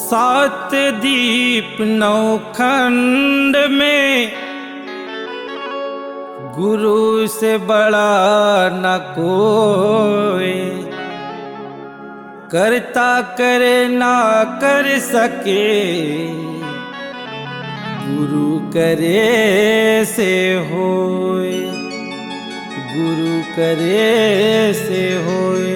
सात दीप नौ खंड में गुरु से बड़ा न कोई, करता करे ना कर सके, गुरु करे से होए, गुरु करे से होए।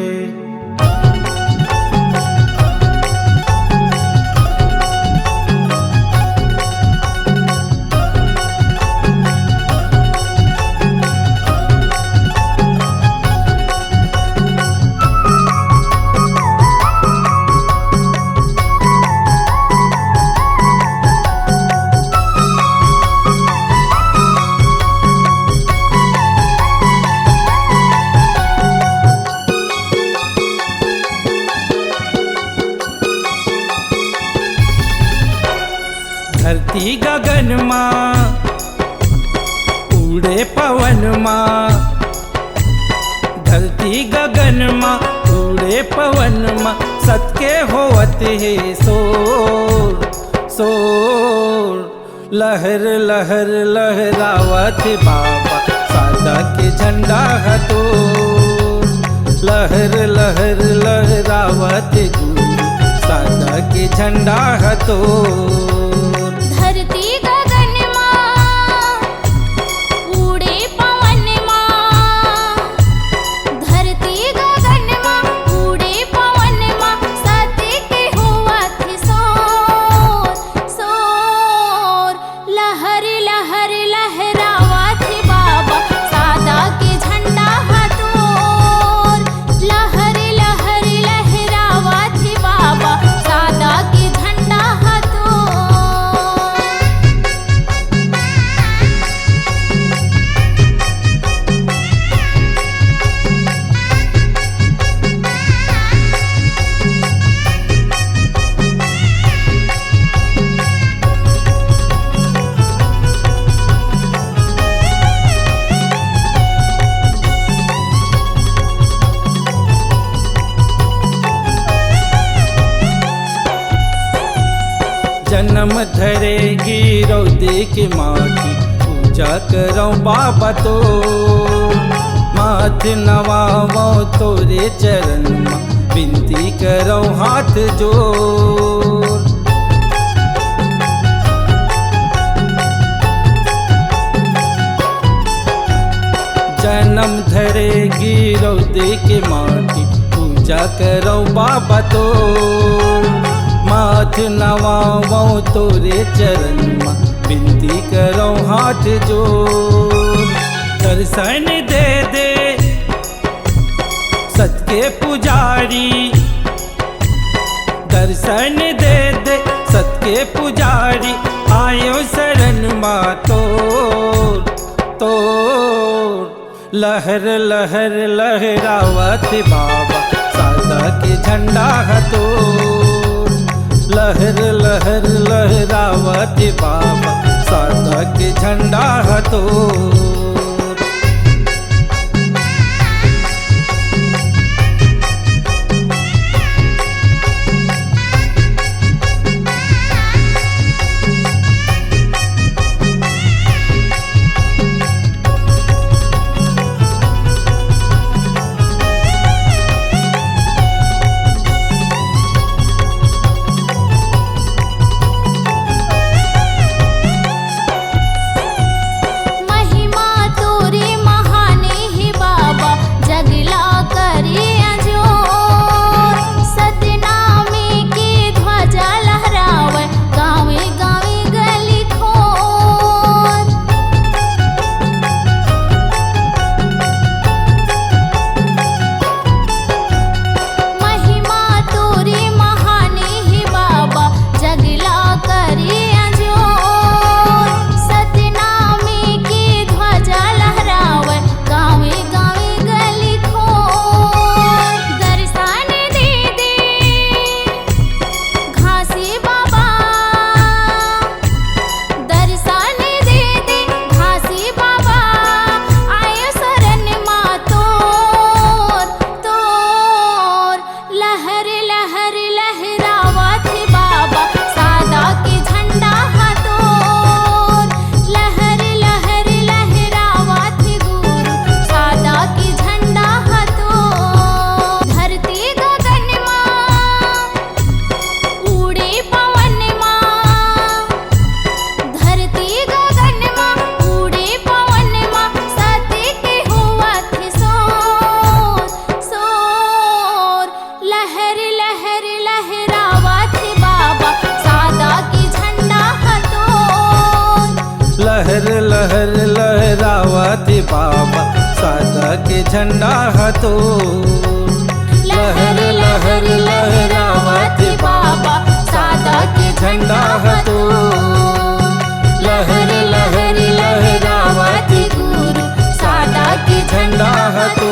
धरती गगन माँ उड़े पवन माँ, धरती गगन माँ उड़े पवन माँ, सत्के होवत है सोर सोर, लहर लहर लहरावत बाबा सादा के झंडा हतो, लहर लहर लहरावत गुरु सादा के झंडा हतो। धरती गगन माँ उड़े पवन माँ, धरती गगन माँ उड़े पवन माँ, सत्के होवत सोर सोर, लहर लहर लहरावत बाबा सादा के झंडा हतोर, लहर लहर लहरावत बाबा सादा के झंडा हतोर। जन्म धरेगी रौदे की माटी, पूजा करो बाबा तो, माथ नवावो तोरे चरण माँ, विनती करो हाथ जोड़। जन्म धरेगी रौदे की माटी, पूजा करो बाबा तो, माथ नवावो तोरे चरण माँ, विनती करो हाथ जोड़। दर्शन दे दे सत्के पुजारी, दर्शन दे दे सत्के पुजारी, आयो शरण माँ तोर तोर, लहर लहर लहरावत बाबा सादा के झंडा हतोर, लहर लहर लहरावत बाबा सादा के झंडा हतोर। महिमा बाबा सादा के झंडा हतो लहर लहर लहरावत बाबा सादा के झंडा हतो लहर लहर लहरावत गुरु सादा के झंडा हतो।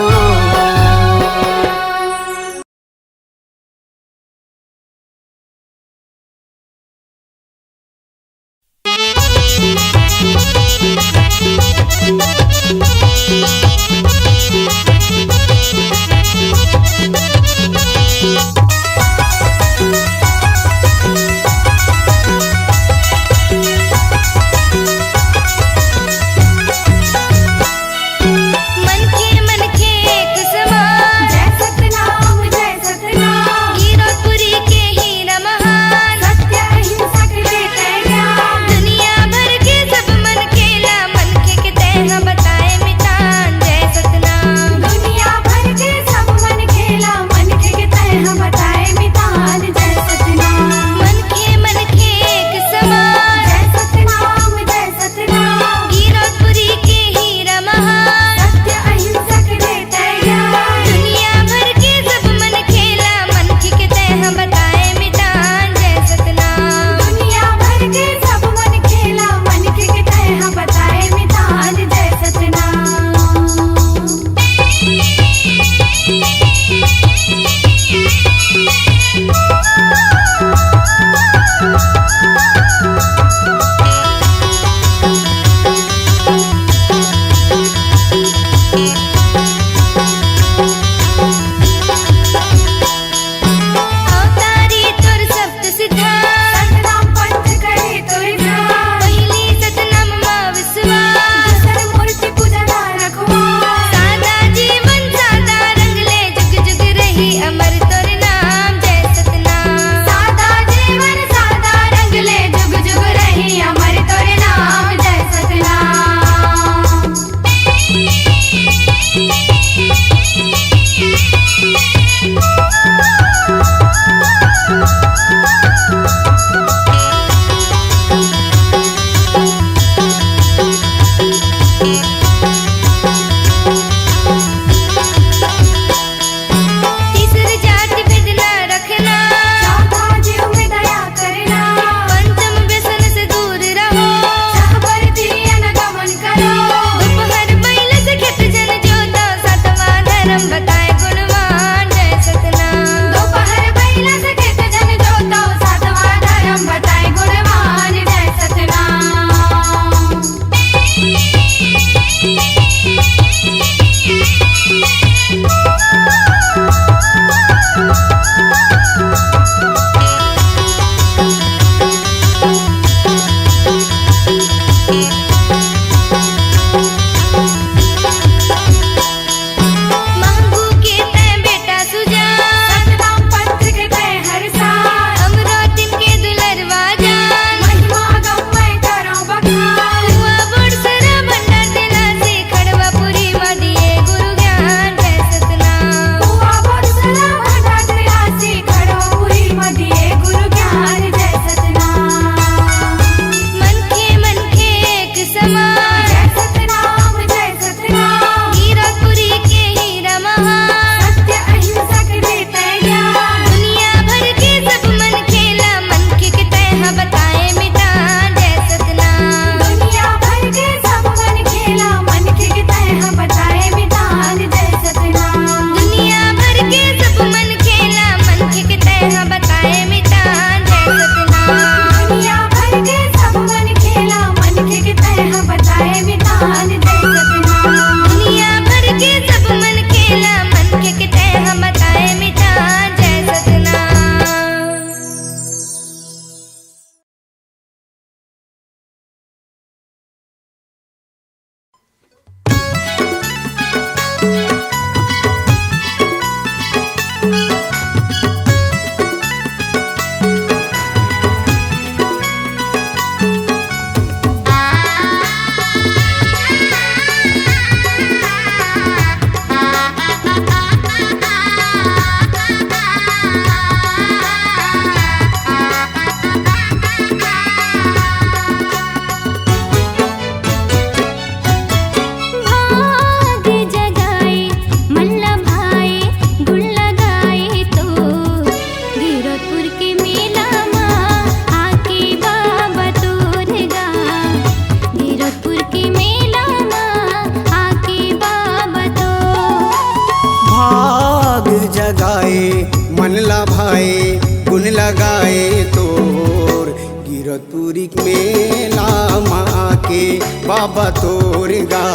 लगाए तोर गिरतपुरी मेला माँ के बाबा तोर गा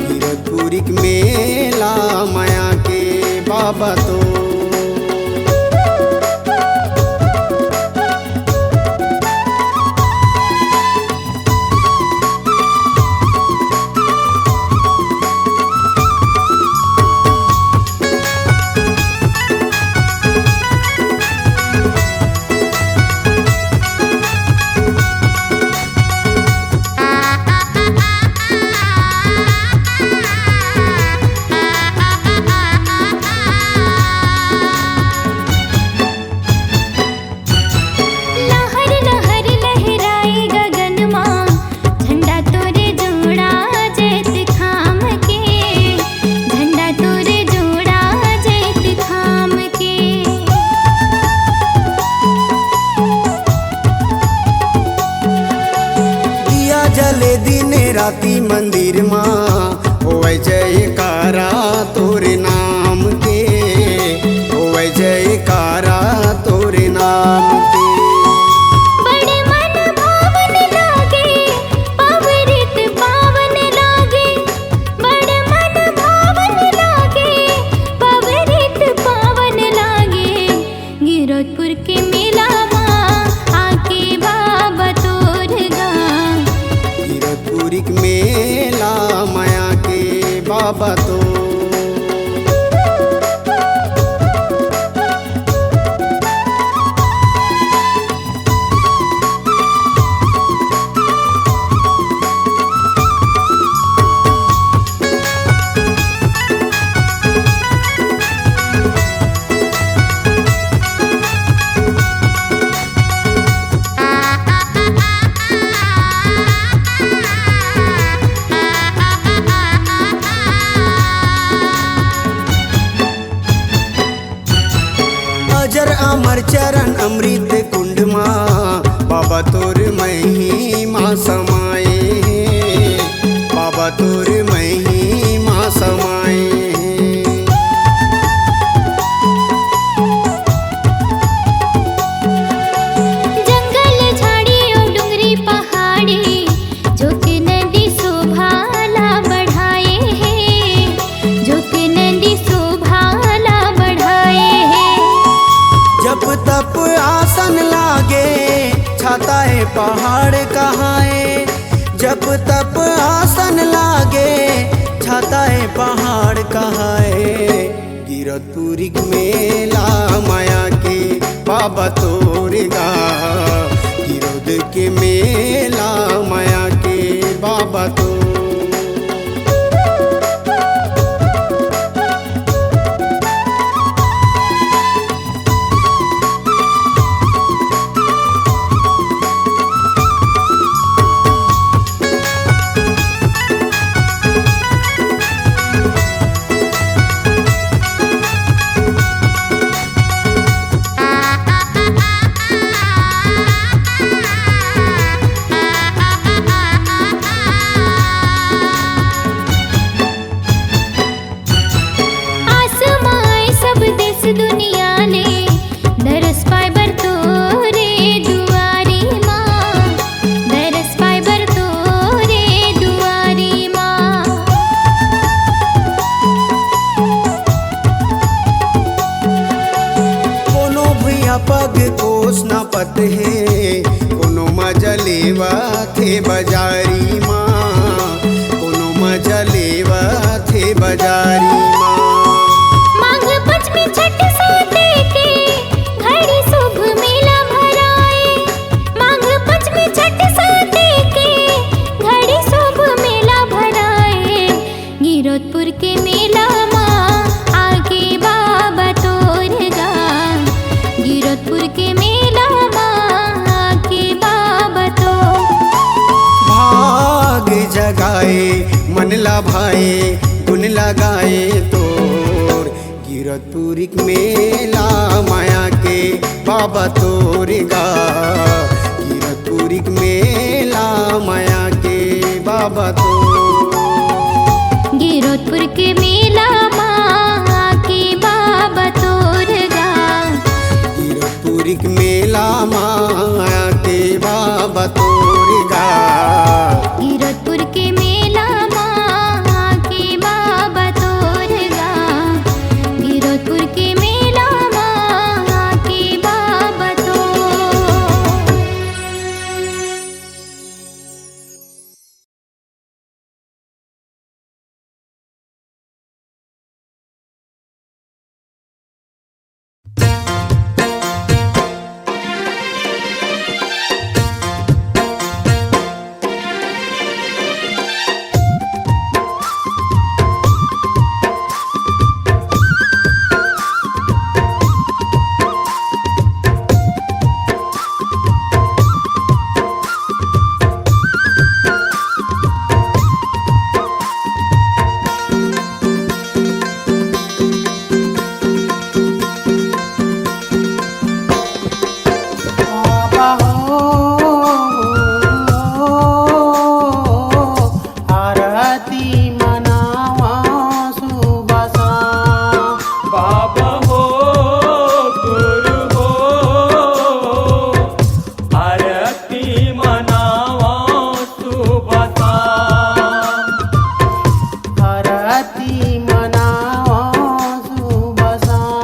गिरतपुरी मेला माया के बाबा तोर। लहर लहर लहराए गगन माँ झंडा तोरे जोड़ा जैत खाम के झंडा तोरे जोड़ा जैत खाम के। दिया जले दिन राती मंदिर माँ होवे जयकारा तोरे नाम के होवे जयकारा तोरे नाम के। बड़े मन भावन लागे पवित्र पावन लागे बड़े मन भावन लागे पवित्र पावन लागे गिरतपुर के मेला माँ आके बाबा तोर गा गिरतपुरी मेला माया के बाबा तो। अजर अमर चरण अमृत कुंड माँ बाबा तोर महिमा समाए बाबा तोर महिमा समाए। जंगल झाड़ी और डुंगरी पहाड़ी जो कि नदी शोभाला बढ़ाए हैं जो कि नदी शोभाला बढ़ाए हैं। जब तप आसन लागे छाता है पहाड़ कहाँ है जब तप आसन लागे छाता है पहाड़ कहाँ है गिरतपुरी मेला माया के बाबा तोर गा गिरोद के मेला माया के बाबा तो। आसमाए सब देश दुनिया ने दरस पाए बर तोरे दुआरी माँ दरस पाए बर तोरे दुआरी माँ। कोनो भैया पग कोस न पत है कोनो मजलेवा थे बजारी माँ कोनो मजलेवा थे बजारी माँ। माघ पंचमी छठ साते के घड़ी शुभ मेला भराए माघ पंचमी छठ साते के घड़ी शुभ मेला भराए गिरतपुर के मेला माँ आगे बाबा तोर गा गिरतपुर के मेला माँ आगे बाबा तो। भाग जगाए मन लाभाए गुण लगाए तोर गिरतपुरी मेला माया के बाबा तोर गा गिरतपुरी मेला माया के बाबा तो। गिरतपुर के मेला माँ के बाबा तोर गा गिरतपुरी आरती मनाओ सुबह शाम।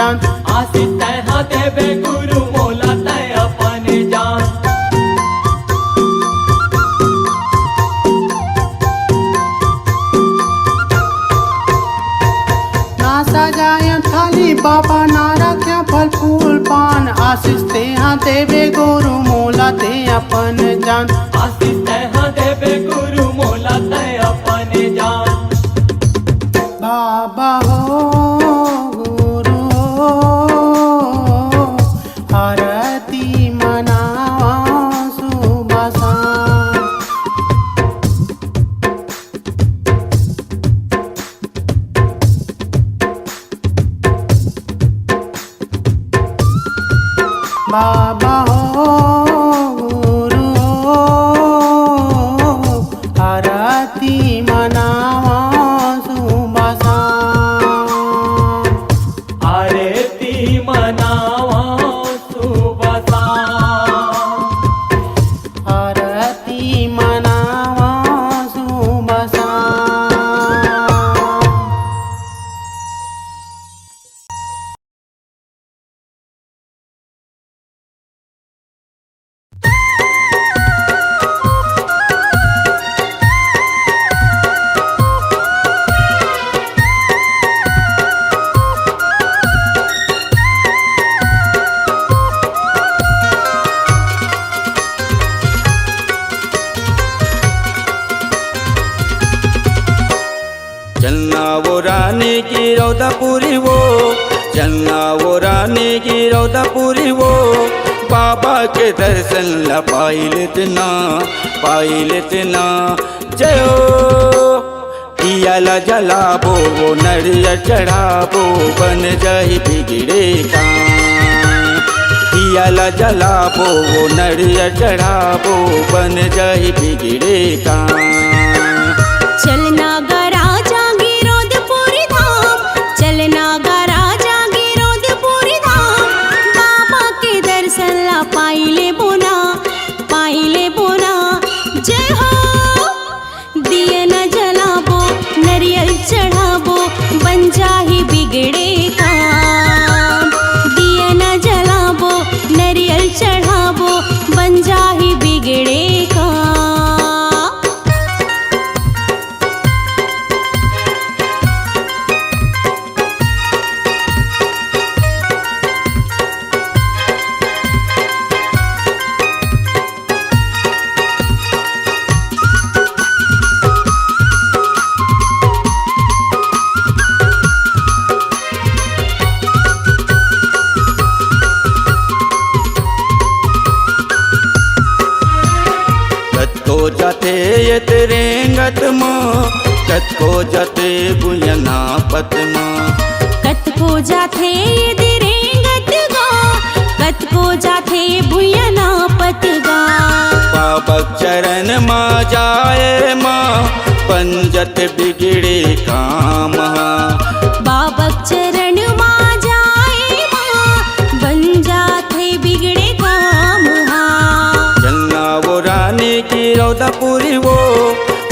जान। आशीष तैहा देवे गुरु मोला तय अपन जान। ना सजाया थाली बाबा ना रख्या फल फूल पान। आशीष तेहा देवे गुरु मोला ते अपन जान। आशीष तैहा देवे गुरु मोला तय अपन जान। बाबा हो गुरु हो आरती मनावा सुबह शाम। बाबा हो गुरु हो आरती मनावा सुबह शाम। आरती मनावा सुबह शाम। आरती मनावा सुबह शाम। चलना वो रानी की रौदापुरी वो, चलना वो रानी की रौदापुरी वो, बाबा के दर्शन ला पाई लेतना जय हो। दिया ला जलाबो वो नरियर चढ़ाबो बन जाही बिगड़े काम। दिया ला जलाबो वो नरियर चढ़ाबो बन जाही बिगड़े काम। चलना गा राजा गिरोधपुरी धाम, चलना गा राजा गिरोधपुरी धाम, बाबा के दर्शन ला पाइले बोना जय हो। दिया न जलाबो नरियल चढ़ाबो बन जाही बिगड़े काम। दिया न जलाबो नरियल चढ़ाबो बन जाही बिगड़े काम। कतको जाते यत रेंगत माँ, कतको जाते बुयना पतमा। कतको जाथे दिरेंगत गा, कतको जाथे भुयना पतगा। बाबक चरण माँ जाए माँ, पंजत बिगड़े काम। बाबक चरण माँ जाए माँ, बन जाथे बिगड़े काम। चलना वो रानी की रौदापुरी वो,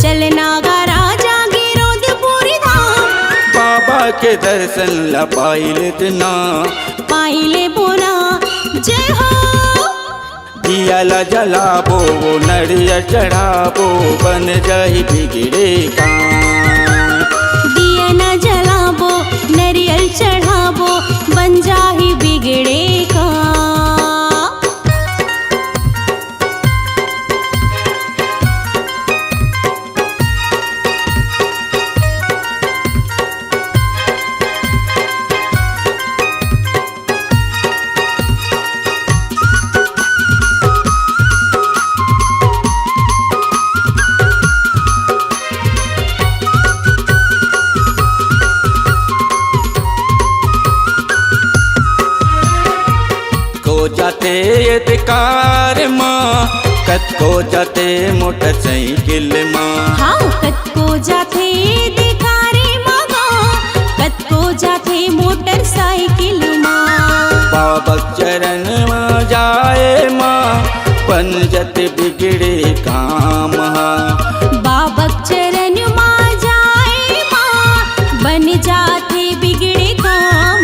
चलना गा राजा गिरोधपुरी धाम, बाबा के दर्शन ला पाई लेतना पाइले बोना जय हो। दिया ला जलाबो वो नरियर चढ़ाबो बन जाही बिगड़े काम। दिया न जलाबो नरियल चढ़ाबो बन जाही बिगड़े काम। जाते यदकार माँ, कतको जाते मोटरसाइकिल माँ। हाँ कतको जाथे दिखारे मगा, कतको जाथे मोटरसाइकिल माँ। बाबक चरण माँ जाए माँ, पंजत बिगड़े काम। बाबक चरण माँ जाए माँ, बन जाथे बिगड़े काम।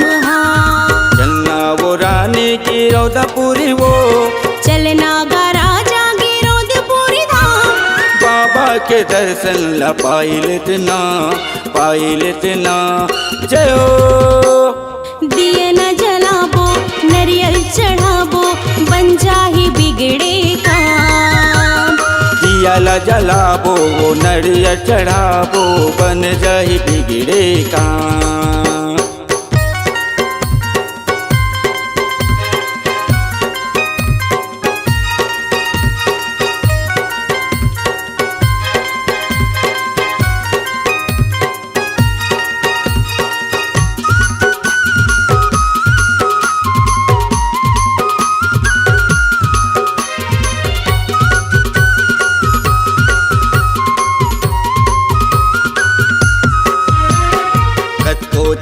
की रौदापुरी वो, चलना गा राजा गिरौदपुरी धाम। बाबा के दर्शन ला पाई लेतना जय हो। दिया न जलाबो नरियल चढ़ाबो बन जाही बिगड़े काम। दिया ला जलाबो वो नरिया चढ़ाबो बन जाही बिगड़े काम।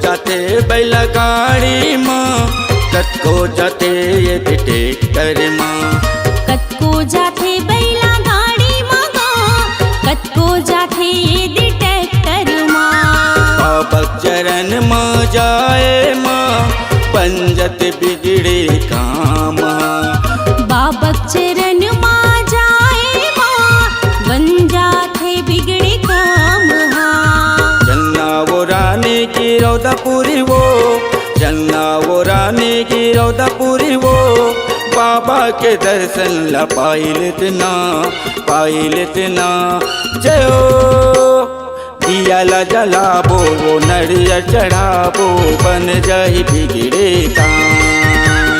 जाते बैलगाड़ी माँ, कतको जाते ये ट्रैक्टर माँ। कतको जाते बैला गाड़ी माँ, कतको जाते ये ट्रैक्टर माँ। बाबा चरण माँ जाए माँ, पंजत बिगड़े काम। बाबा चरण माँ जाए माँ, बन जाते बिगड़े काम। चलना वो रानी की रौदापुरी वो, चलना वो रानी की रौदापुरी वो, बाबा के दर्शन ला पाई लेतना जय हो। दिया ला जलाबो वो नरिया चढ़ाबो बन जाही बिगड़े काम।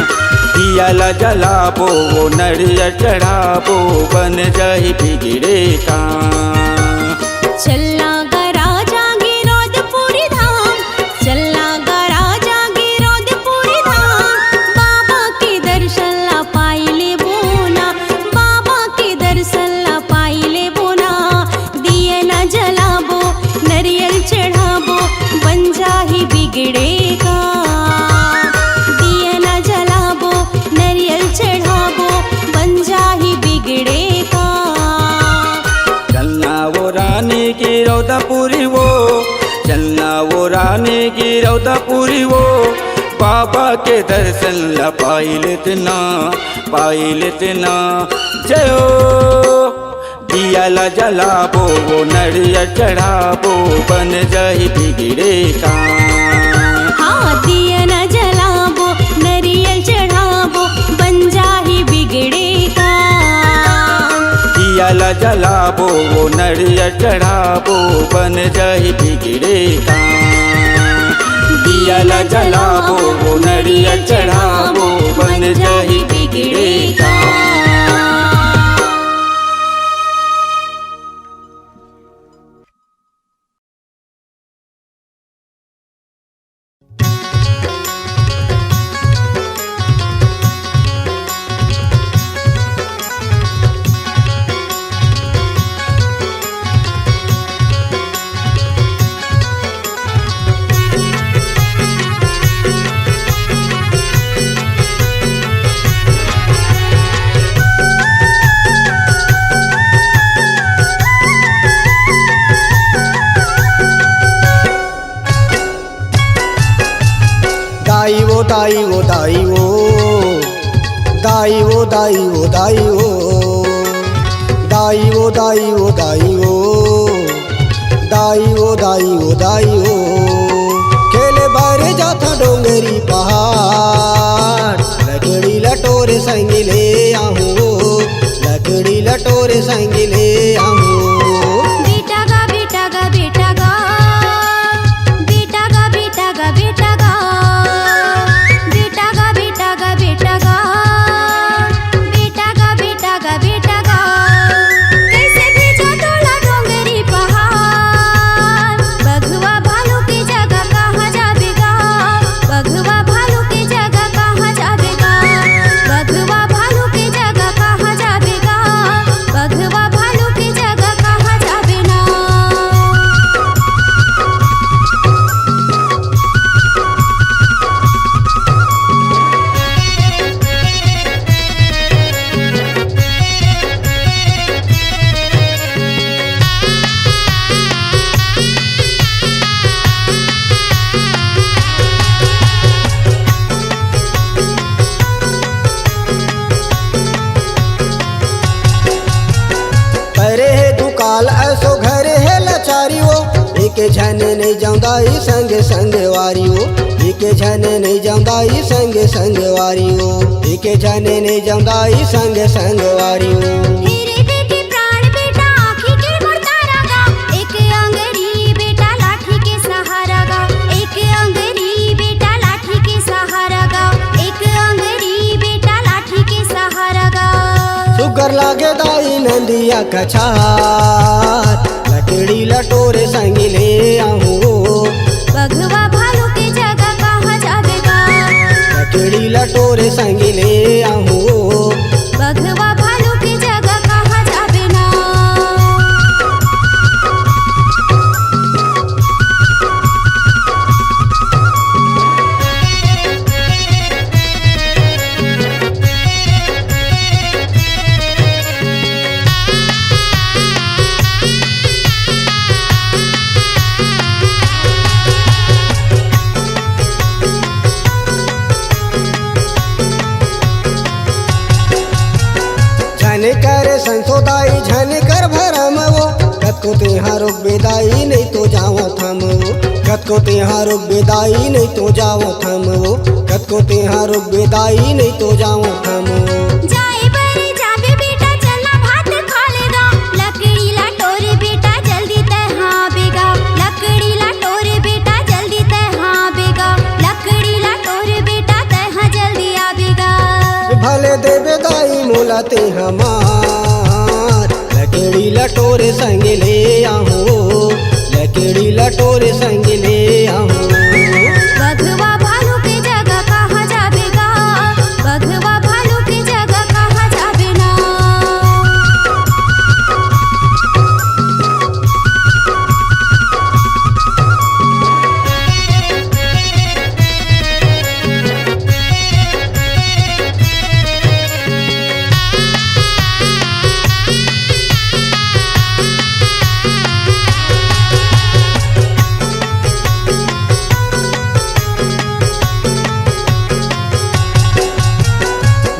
दिया ला जलाबो वो नरिया चढ़ाबो बन जाही बिगड़े काम। चलना गा राजा गिरौदपुरी धाम, चलना गा राजा गिरौदपुरी धाम। बाबा के दर्शन ला पाई ले बोना, बाबा के दर्शन ला पाई ले बोना। दिया न जलाबो नरियल चढ़ाबो बन जाही बिगड़े काम। दिया न जलाबो नरियल चढ़ाबो बन जाही बिगड़े काम। चलना वो रानी की रौदापुरी वो, चलना वो रानी की रौदापुरी वो, बाबा के दर्शन ला पाई लेतना जय हो। दिया ला जलाबो वो नरिया चढ़ाबो बन जाही बिगड़े काम। हाँ दिया न जलाबो नरियल चढ़ाबो बन जाही बिगड़े काम। दिया ला जलाबो वो नरिया चढ़ाबो बन जाही बिगड़े काम। दिया ला जलाबो वो नरिया चढ़ाबो बन जाही बिगड़े काम। दाई वो दाई वो दाई वो, दाई वो दाई वो दाई वो, दाई वो दाई वो दाई वो, दाई वो दाई वो दाई वो। खेले बारे जाता डोंगरी पहाड़, लकड़ी लटोरे संग ले आऊं, लकड़ी लटोरे संग ले आऊं। बेटा गा बेटा गा बेटा गा, बेटा गा बेटा गा बेटा गा, बेटा गा बेटा गा बेटा गा, बेटा गा बेटा गा बेटा गा। कैसे भेजा तोला डोंगरी पहाड़, बघवा भालू की जगह कहाँ जाबेगा, बघवा भालू की जगह कहाँ जाबेगा, बघवा भालू की जगह कहाँ जाबेगा, बघवा भालू की जगह झन नहीं जाऊदाई संग संग वारी हो एके झन नहीं जाऊदाई संग संग वारी हो एके झन नहीं जाऊदाई संग संग वारी हो हेरे देखे प्राण बेटा आँखी के मुड़तारा गा एक अंगरी बेटा लाठी के सहारा गा एक अंगरी बेटा लाठी के सहारा गा एक अंगरी बेटा लाठी के सहारा गा सुगर लागे दाई नंदिया कछार लकड़ी लटोरे संग ले आऊं बघवा भालू के जगह कहाँ जावेगा लकड़ी लटोरे संग ले आऊं बघवा भालू के जगह कहाँ जावे ना झन कर संसोदाई झन कर भरम वो कत को तेहार बेदाई नहीं तो जाओ थम वो कत को तेहार बेदाई नहीं तो जाओ थम वो कत को तेहार बेदाई नहीं तो जाओ थम जाए बड़ी जावे बेटा चलना भात खा लेगा लकड़ी ला टोरे बेटा जल्दी तहाँ बेगा लकड़ी ला टोरे बेटा जल्दी तहाँ बेगा लकड़ी ला टोरे बेटा तहाँ जल्दी आवेगा भले देवे दाई मोला ते हमार लकड़ी लटोरे संग ले आऊं लकड़ी लटोरे संग ले आऊं बघवा भालू के जगह कहाँ जावेगा बघवा भालू के जगह कहाँ जावे ना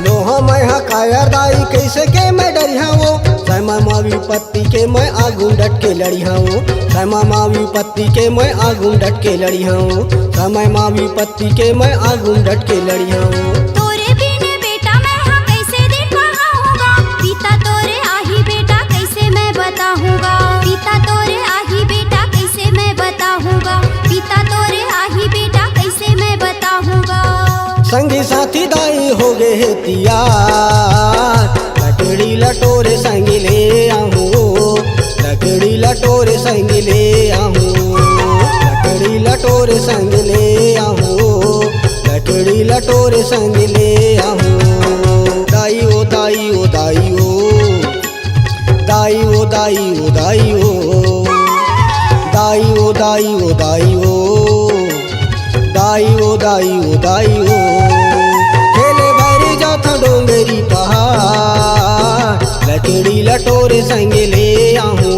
लोहा मैं हा कायर दाई कैसे के मैं डरिया वो सैमा मावी पत्ती के मैं आगू डट के लड़िया वो सैमा मावी पत्ती के मैं आगू डट के लड़िया वो समय मावी पत्ती के मैं आगू डट के लड़िया वो तोरे बिने बेटा मैं हाँ कैसे दिन पढ़ाऊंगा पिता तोरे आही बेटा कैसे मैं बताऊंगा पिता तोरे आही बेटा कैसे मैं बताऊंगा पिता तोरे आही बेटा कैसे मैं बताऊंगा संगी साथी दाई हो गए हे तियार लकड़ी लटोरे संग ले आऊं लकड़ी लटोरे संग ले आऊं लकड़ी लटोरे संग ले आऊं लकड़ी लटोरे संग ले आऊं दाई ओ दाई ओ दाई ओ दाई ओ दाई ओ दाई ओ दाई ओ दाई ओ दाई ओ दाई ओ दाई ओ दाई ओ खेले भरी जात डोंगरी पहाड़ लकड़ी लटोरे संग ले आऊं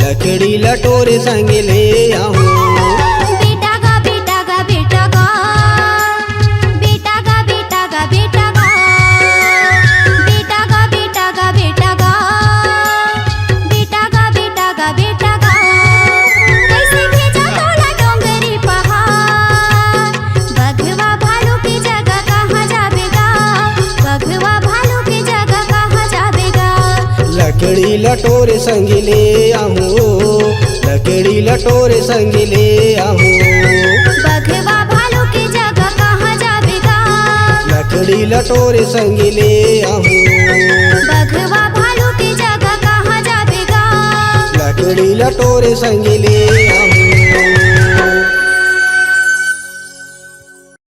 लकड़ी लटोरे संग ले आऊं बेटा गा बेटा गा बेटा गा बेटा गा बेटा गा बेटा गा बेटा गा बेटा गा बेटा गा बेटा गा बेटा गा बेटा गा कैसे भेजा तोला डोंगरी पहाड़ बघवा भालू की जगह कहाँ जावेगा बघवा भालू की जगह कहाँ जावेगा लकड़ी लटोरे संग ले आऊं लकड़ी लटोरे संग ले आऊं बघवा भालू की जगह कहाँ जावेगा लकड़ी लटोरे संग ले आऊं बघवा भालू की जगह कहाँ जावेगा लकड़ी लटोरे संग ले